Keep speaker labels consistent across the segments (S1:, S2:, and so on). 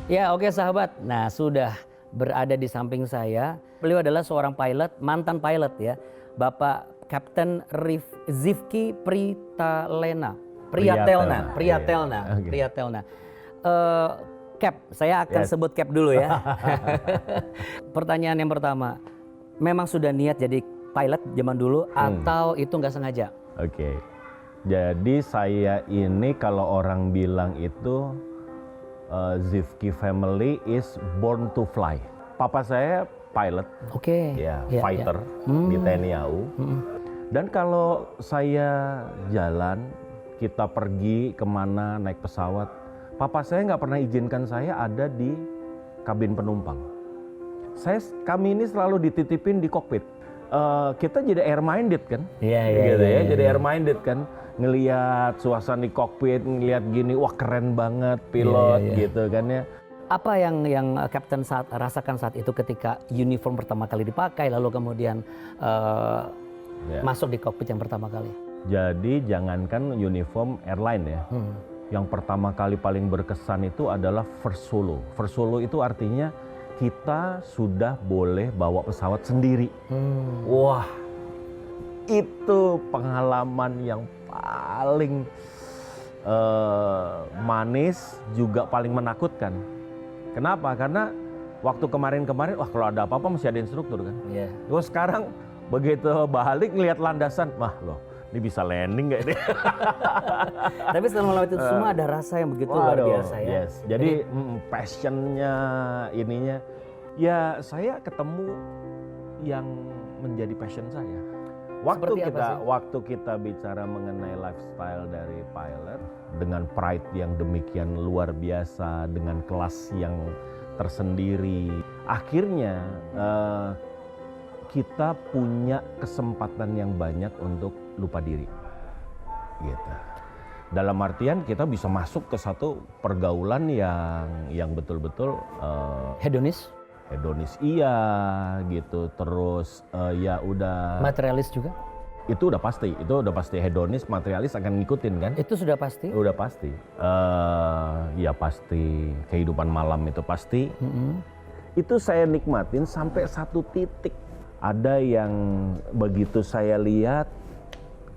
S1: Ya, oke sahabat. Nah, sudah berada di samping saya. Beliau adalah seorang pilot, mantan pilot ya. Bapak Kapten Zivki Priatelna.
S2: Priatelna. Okay.
S1: Priatelna. Cap, saya akan sebut Cap dulu ya. Pertanyaan yang pertama, memang sudah niat jadi pilot zaman dulu atau itu nggak sengaja?
S2: Oke. Jadi saya ini kalau orang bilang itu Zivki family is born to fly. Papa saya pilot, fighter di TNI AU. Dan kalau saya jalan, kita pergi kemana naik pesawat, papa saya nggak pernah izinkan saya ada di kabin penumpang. Kami ini selalu dititipin di kokpit. Kita jadi air minded kan, jadi air minded kan, ngelihat suasana di kokpit, ngelihat gini, wah keren banget pilot gitu kan ya.
S1: Apa yang Kapten rasakan saat itu ketika uniform pertama kali dipakai, lalu kemudian masuk di kokpit yang pertama kali?
S2: Jadi jangankan uniform airline ya, yang pertama kali paling berkesan itu adalah first solo. First solo itu artinya kita sudah boleh bawa pesawat sendiri. Wah, itu pengalaman yang paling manis juga paling menakutkan. Kenapa? Karena waktu kemarin-kemarin, wah kalau ada apa-apa mesti ada instruktur kan. Terus sekarang begitu balik ngelihat landasan, wah loh ini bisa landing nggak ini?
S1: Tapi setelah melewati itu semua ada rasa yang begitu luar biasa ya.
S2: Jadi passionnya ininya, ya saya ketemu yang menjadi passion saya. Waktu kita bicara mengenai lifestyle dari pilot dengan pride yang demikian luar biasa, dengan kelas yang tersendiri, akhirnya kita punya kesempatan yang banyak untuk lupa diri, gitu. Dalam artian kita bisa masuk ke satu pergaulan yang betul-betul
S1: hedonis
S2: iya gitu. Terus ya udah
S1: materialis juga.
S2: Itu udah pasti hedonis, materialis akan ngikutin kan?
S1: Itu sudah pasti.
S2: Udah pasti. Ya pasti kehidupan malam itu pasti. Itu saya nikmatin sampai satu titik. Ada yang begitu saya lihat,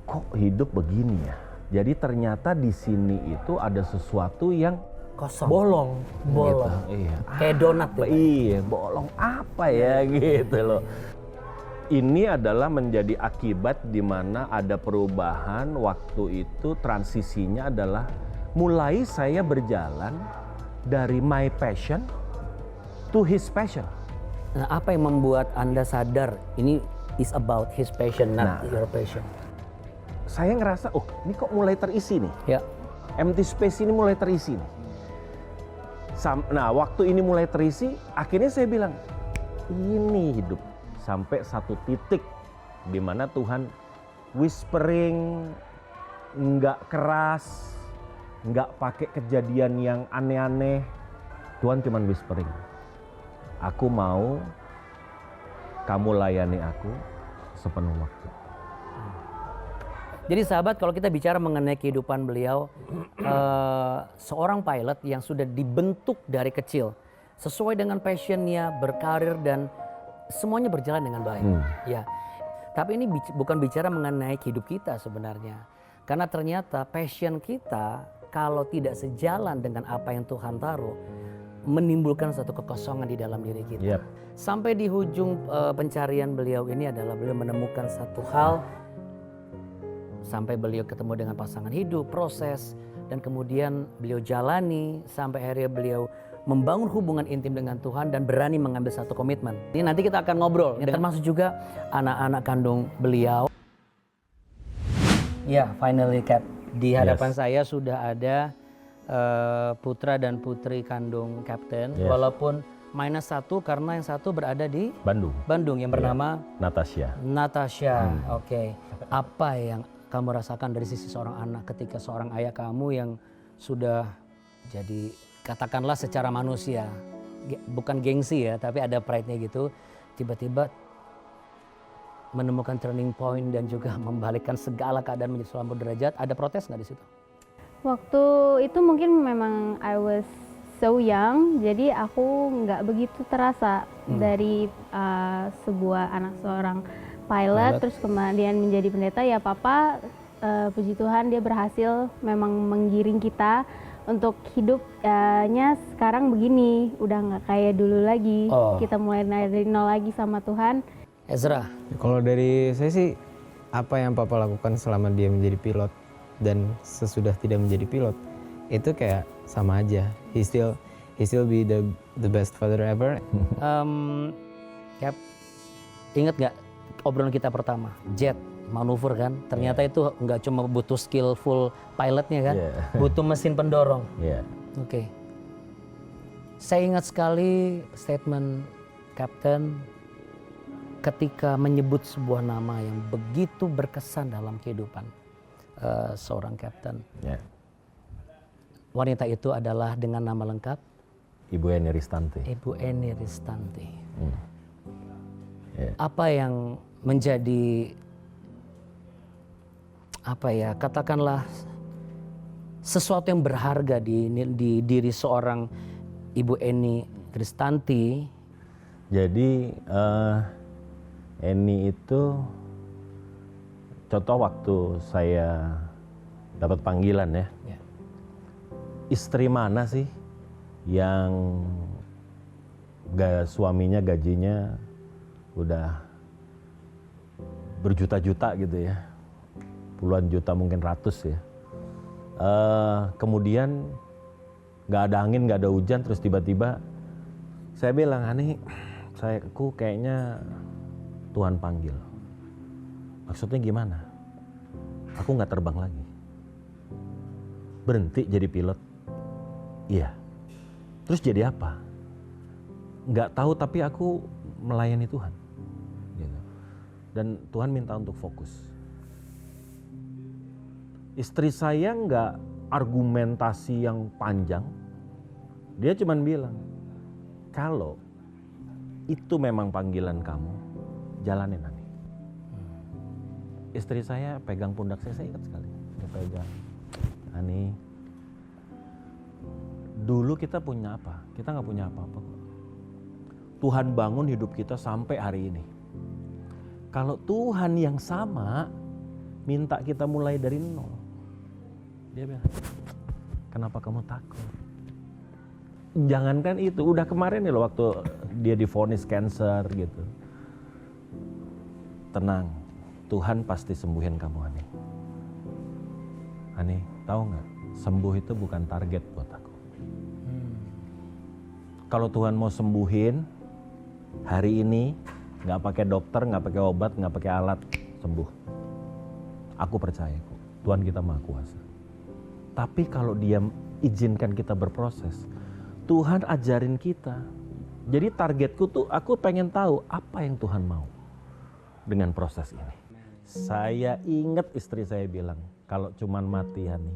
S2: kok hidup begini ya. Jadi ternyata di sini itu ada sesuatu yang
S1: kosong,
S2: bolong.
S1: Gitu. Iya. Kayak donat.
S2: Iya, bolong apa ya gitu loh. Ini adalah menjadi akibat di mana ada perubahan waktu itu, transisinya adalah mulai saya berjalan dari my passion to his passion.
S1: Nah, apa yang membuat Anda sadar ini is about his passion, not your passion?
S2: Saya ngerasa, oh ini kok mulai terisi nih.
S1: Ya.
S2: Empty space ini mulai terisi nih. Nah, waktu ini mulai terisi, akhirnya saya bilang, ini hidup. Sampai satu titik di mana Tuhan whispering, nggak keras, nggak pakai kejadian yang aneh-aneh. Tuhan cuman whispering. Aku mau kamu layani aku sepenuh waktu.
S1: Jadi sahabat, kalau kita bicara mengenai kehidupan beliau, seorang pilot yang sudah dibentuk dari kecil, sesuai dengan passionnya, berkarir dan semuanya berjalan dengan baik. Ya, tapi ini bukan bicara mengenai hidup kita sebenarnya, karena ternyata passion kita kalau tidak sejalan dengan apa yang Tuhan taruh, menimbulkan satu kekosongan di dalam diri kita. Sampai di ujung pencarian beliau ini adalah beliau menemukan satu hal. Sampai beliau ketemu dengan pasangan hidup, proses, dan kemudian beliau jalani sampai akhirnya beliau membangun hubungan intim dengan Tuhan dan berani mengambil satu komitmen. Ini nanti kita akan ngobrol, termasuk juga anak-anak kandung beliau. Ya, finally Cap, di hadapan saya sudah ada putra dan putri kandung Kapten, walaupun -1 karena yang satu berada di Bandung yang bernama Natasha. Oke. Apa yang kamu rasakan dari sisi seorang anak ketika seorang ayah kamu yang sudah jadi katakanlah secara manusia, bukan gengsi ya, tapi ada pride-nya gitu, tiba-tiba menemukan turning point dan juga membalikkan segala keadaan menjadi 180 derajat, ada protes nggak di situ?
S3: Waktu itu mungkin memang I was so young, jadi aku nggak begitu terasa dari sebuah anak seorang pilot, terus kemudian menjadi pendeta. Ya papa, puji Tuhan dia berhasil memang menggiring kita untuk hidupnya sekarang begini, udah nggak kayak dulu lagi. Kita mulai dari nol lagi sama Tuhan.
S1: Ezra,
S4: Kalau dari saya sih, apa yang papa lakukan selama dia menjadi pilot dan sesudah tidak menjadi pilot, itu kayak sama aja. He still be the best father ever.
S1: Cap, inget nggak obrolan kita pertama, jet manuver kan? Ternyata itu nggak cuma butuh skillful pilotnya kan, butuh mesin pendorong. Oke. Saya ingat sekali statement Kapten ketika menyebut sebuah nama yang begitu berkesan dalam kehidupan seorang kapten. Wanita itu adalah dengan nama lengkap
S2: Ibu Eni Ristanti.
S1: Ibu Eni Ristanti. Apa yang menjadi katakanlah sesuatu yang berharga di diri seorang Ibu Eni Ristanti?
S2: Jadi Eni itu contoh waktu saya dapat panggilan ya. Istri mana sih yang suaminya gajinya udah berjuta-juta gitu ya, puluhan juta mungkin ratus ya. Kemudian nggak ada angin, nggak ada hujan, terus tiba-tiba saya bilang, Ani, aku kayaknya Tuhan panggil. Maksudnya gimana? Aku nggak terbang lagi. Berhenti jadi pilot? Iya. Terus jadi apa? Nggak tahu, tapi aku melayani Tuhan. Gitu. Dan Tuhan minta untuk fokus. Istri saya nggak argumentasi yang panjang. Dia cuma bilang, kalau itu memang panggilan kamu, jalanin Ani. Istri saya pegang pundak saya ingat sekali. Dia pegang, Ani, dulu kita punya apa? Kita nggak punya apa-apa kok. Tuhan bangun hidup kita sampai hari ini. Kalau Tuhan yang sama minta kita mulai dari nol, dia bilang, kenapa kamu takut? Jangankan itu, udah kemarin ya loh waktu dia divonis cancer gitu. Tenang, Tuhan pasti sembuhin kamu, Ani. Ani, tahu nggak? Sembuh itu bukan target buat aku. Kalau Tuhan mau sembuhin hari ini, nggak pakai dokter, nggak pakai obat, nggak pakai alat, sembuh. Aku percaya kok, Tuhan kita Maha Kuasa. Tapi kalau Dia izinkan kita berproses, Tuhan ajarin kita. Jadi targetku tuh, aku pengen tahu apa yang Tuhan mau dengan proses ini. Saya ingat istri saya bilang, kalau cuman mati Hani,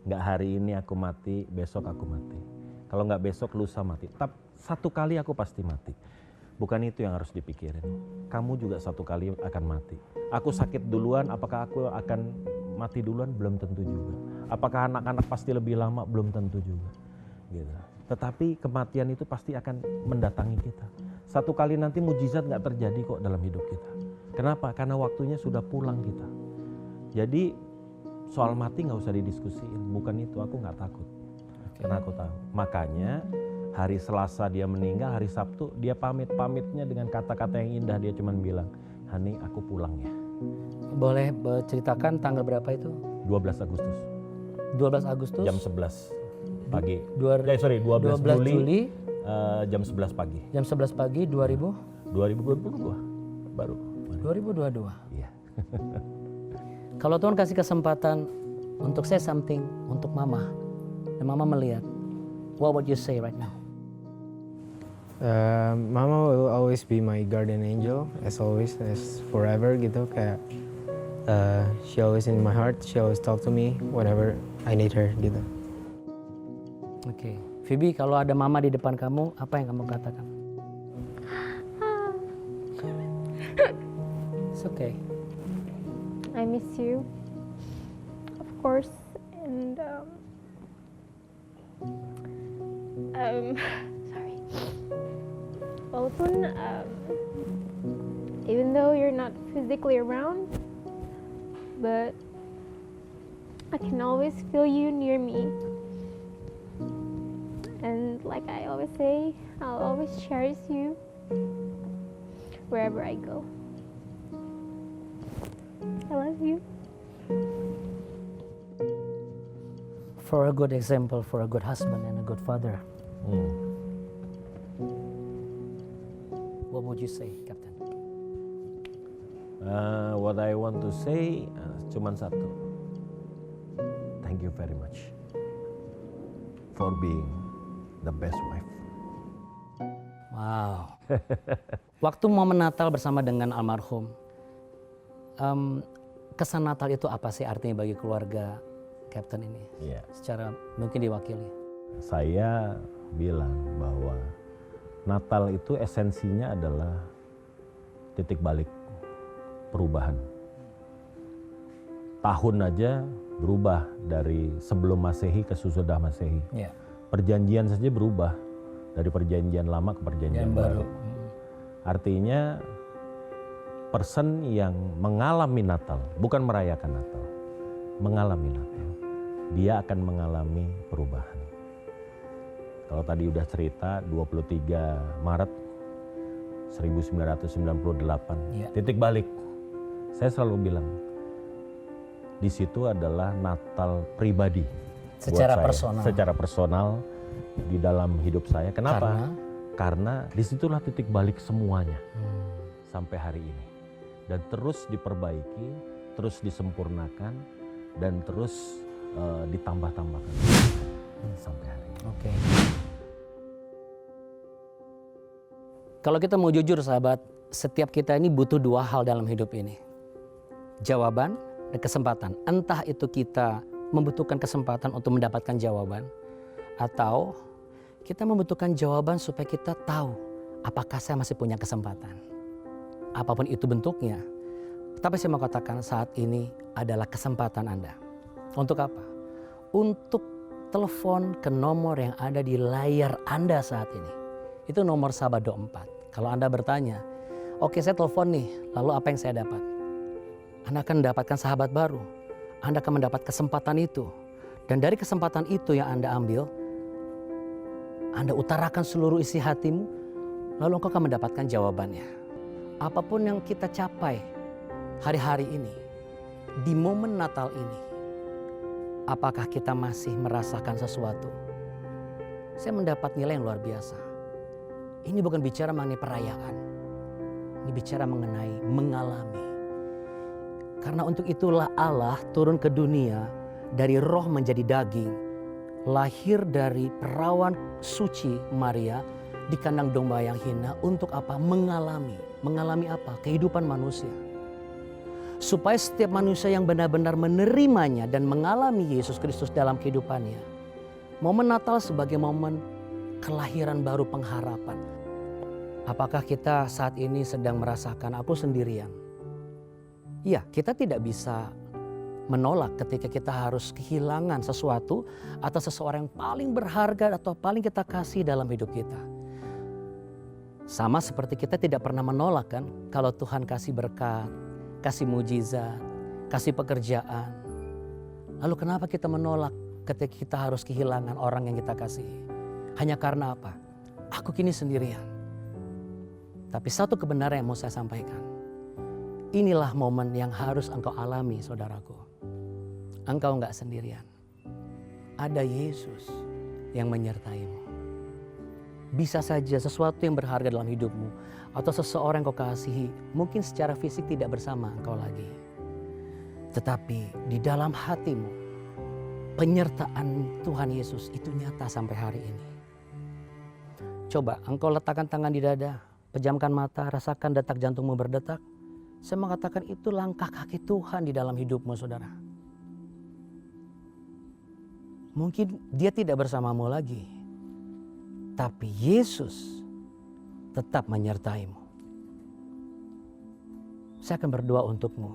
S2: nggak hari ini aku mati, besok aku mati. Kalau nggak besok, lusa mati. Tapi satu kali aku pasti mati. Bukan itu yang harus dipikirin. Kamu juga satu kali akan mati. Aku sakit duluan, apakah aku akan mati duluan? Belum tentu juga. Apakah anak-anak pasti lebih lama? Belum tentu juga. Gitu. Tetapi kematian itu pasti akan mendatangi kita. Satu kali nanti mujizat nggak terjadi kok dalam hidup kita. Kenapa? Karena waktunya sudah pulang kita. Jadi soal mati nggak usah didiskusiin. Bukan itu, aku nggak takut. Karena aku tahu. Makanya hari Selasa dia meninggal, hari Sabtu dia pamit-pamitnya dengan kata-kata yang indah. Dia cuma bilang, Hani, aku pulang ya.
S1: Boleh ceritakan tanggal berapa itu?
S2: 12 Agustus.
S1: 12 Agustus?
S2: Jam 11 pagi.
S1: 12 Juli.
S2: Jam 11 pagi.
S1: Jam 11 pagi
S2: 2022 baru.
S1: 2022.
S2: Iya.
S1: Kalau Tuhan kasih kesempatan untuk say something untuk Mama, dan Mama melihat, what would you say right now?
S4: Mama will always be my guardian angel, as always, as forever gitu. Kayak she always in my heart, she always talk to me whenever I need her gitu.
S1: Oke, Phoebe, kalau ada Mama di depan kamu, apa yang kamu katakan? It's okay.
S3: I miss you, of course, and Sorry. Walaupun even though you're not physically around, but I can always feel you near me. And like I always say, I'll always cherish you wherever I go. I love you.
S1: For a good example, for a good husband and a good father. What would you say, Captain?
S2: What I want to say cuman satu. Thank you very much for being the best wife.
S1: Wow. Waktu momen Natal bersama dengan almarhum, kesan Natal itu apa sih artinya bagi keluarga Captain ini?
S2: Iya.
S1: Secara mungkin diwakili.
S2: Saya bilang bahwa Natal itu esensinya adalah titik balik perubahan. Tahun aja berubah dari sebelum Masehi ke sesudah Masehi.
S1: Yeah.
S2: Perjanjian saja berubah dari perjanjian lama ke perjanjian baru. Artinya person yang mengalami Natal, bukan merayakan Natal, mengalami Natal, dia akan mengalami perubahan. Kalau tadi udah cerita 23 Maret 1998, titik balik. Saya selalu bilang, di situ adalah Natal pribadi.
S1: Secara
S2: buat saya.
S1: personal.
S2: Secara personal di dalam hidup saya. Kenapa? Karena disitulah titik balik semuanya sampai hari ini. Dan terus diperbaiki, terus disempurnakan, dan terus ditambah-tambahkan sampai hari ini.
S1: Oke. Kalau kita mau jujur sahabat, setiap kita ini butuh dua hal dalam hidup ini. Jawaban dan kesempatan. Entah itu kita membutuhkan kesempatan untuk mendapatkan jawaban, atau kita membutuhkan jawaban supaya kita tahu apakah saya masih punya kesempatan. Apapun itu bentuknya. Tapi saya mau katakan saat ini adalah kesempatan Anda. Untuk apa? Untuk telepon ke nomor yang ada di layar Anda saat ini. Itu nomor Sabado 4. Kalau Anda bertanya, oke saya telepon nih, lalu apa yang saya dapat? Anda akan mendapatkan sahabat baru. Anda akan mendapat kesempatan itu. Dan dari kesempatan itu yang Anda ambil, Anda utarakan seluruh isi hatimu, lalu engkau akan mendapatkan jawabannya. Apapun yang kita capai hari-hari ini, di momen Natal ini, apakah kita masih merasakan sesuatu? Saya mendapat nilai yang luar biasa. Ini bukan bicara mengenai perayaan. Ini bicara mengenai mengalami. Karena untuk itulah Allah turun ke dunia dari roh menjadi daging. Lahir dari perawan suci Maria di kandang domba yang hina untuk apa? Mengalami. Mengalami apa? Kehidupan manusia. Supaya setiap manusia yang benar-benar menerimanya dan mengalami Yesus Kristus dalam kehidupannya. Momen Natal sebagai momen kelahiran baru pengharapan. Apakah kita saat ini sedang merasakan aku sendirian? Iya, kita tidak bisa menolak ketika kita harus kehilangan sesuatu atau seseorang yang paling berharga atau paling kita kasih dalam hidup kita. Sama seperti kita tidak pernah menolak kan kalau Tuhan kasih berkat, kasih mujizat, kasih pekerjaan. Lalu kenapa kita menolak ketika kita harus kehilangan orang yang kita kasihi? Hanya karena apa? Aku kini sendirian. Tapi satu kebenaran yang mau saya sampaikan. Inilah momen yang harus engkau alami, saudaraku. Engkau enggak sendirian. Ada Yesus yang menyertaimu. Bisa saja sesuatu yang berharga dalam hidupmu atau seseorang yang kau kasihi mungkin secara fisik tidak bersama engkau lagi. Tetapi di dalam hatimu penyertaan Tuhan Yesus itu nyata sampai hari ini. Coba engkau letakkan tangan di dada, pejamkan mata, rasakan detak jantungmu berdetak. Saya mengatakan itu langkah kaki Tuhan di dalam hidupmu, saudara. Mungkin dia tidak bersamamu lagi. Tapi Yesus tetap menyertaimu. Saya akan berdoa untukmu.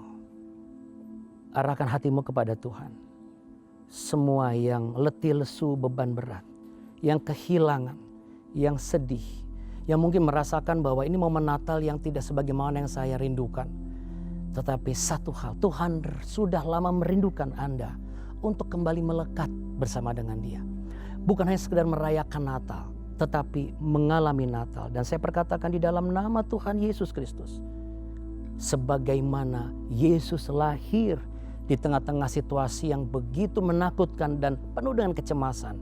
S1: Arahkan hatimu kepada Tuhan. Semua yang letih lesu beban berat. yang kehilangan, yang sedih, yang mungkin merasakan bahwa ini momen Natal yang tidak sebagaimana yang saya rindukan. Tetapi satu hal, Tuhan sudah lama merindukan Anda untuk kembali melekat bersama dengan Dia. Bukan hanya sekedar merayakan Natal, tetapi mengalami Natal. Dan saya perkatakan di dalam nama Tuhan Yesus Kristus, sebagaimana Yesus lahir di tengah-tengah situasi yang begitu menakutkan dan penuh dengan kecemasan,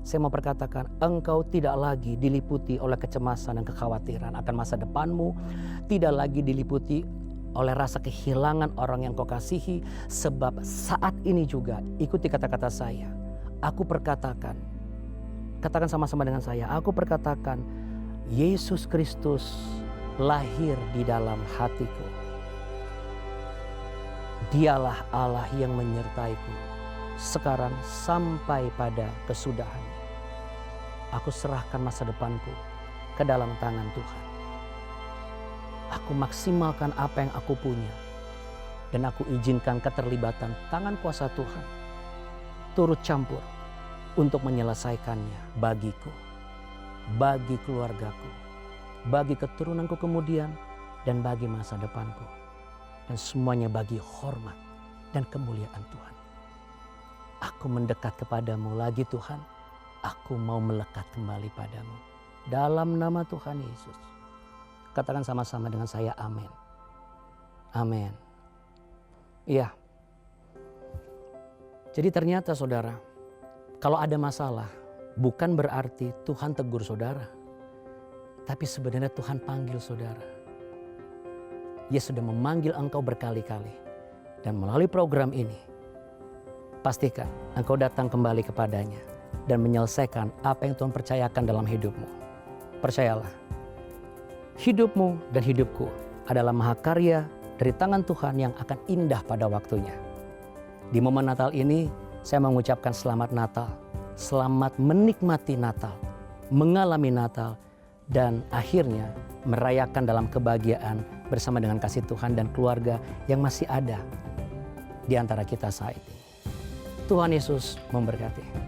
S1: saya mau perkatakan, engkau tidak lagi diliputi oleh kecemasan dan kekhawatiran akan masa depanmu, tidak lagi diliputi oleh rasa kehilangan orang yang kau kasihi, sebab saat ini juga, ikuti kata-kata saya, aku perkatakan, katakan sama-sama dengan saya, aku perkatakan, Yesus Kristus lahir di dalam hatiku. Dialah Allah yang menyertaiku sekarang sampai pada kesudahannya. Aku serahkan masa depanku ke dalam tangan Tuhan. Aku maksimalkan apa yang aku punya dan aku izinkan keterlibatan tangan kuasa Tuhan turut campur untuk menyelesaikannya bagiku, bagi keluargaku, bagi keturunanku kemudian, dan bagi masa depanku. Dan semuanya bagi hormat dan kemuliaan Tuhan. Aku mendekat kepadamu lagi Tuhan. Aku mau melekat kembali padamu. Dalam nama Tuhan Yesus. Katakan sama-sama dengan saya, amin. Amin. Iya. Jadi ternyata saudara, kalau ada masalah, bukan berarti Tuhan tegur saudara. Tapi sebenarnya Tuhan panggil saudara. Dia sudah memanggil engkau berkali-kali. Dan melalui program ini, pastikan engkau datang kembali kepadanya dan menyelesaikan apa yang Tuhan percayakan dalam hidupmu. Percayalah, hidupmu dan hidupku adalah mahakarya dari tangan Tuhan yang akan indah pada waktunya. Di momen Natal ini, saya mengucapkan selamat Natal. Selamat menikmati Natal, mengalami Natal, dan akhirnya merayakan dalam kebahagiaan bersama dengan kasih Tuhan dan keluarga yang masih ada di antara kita saat ini. Tuhan Yesus memberkati.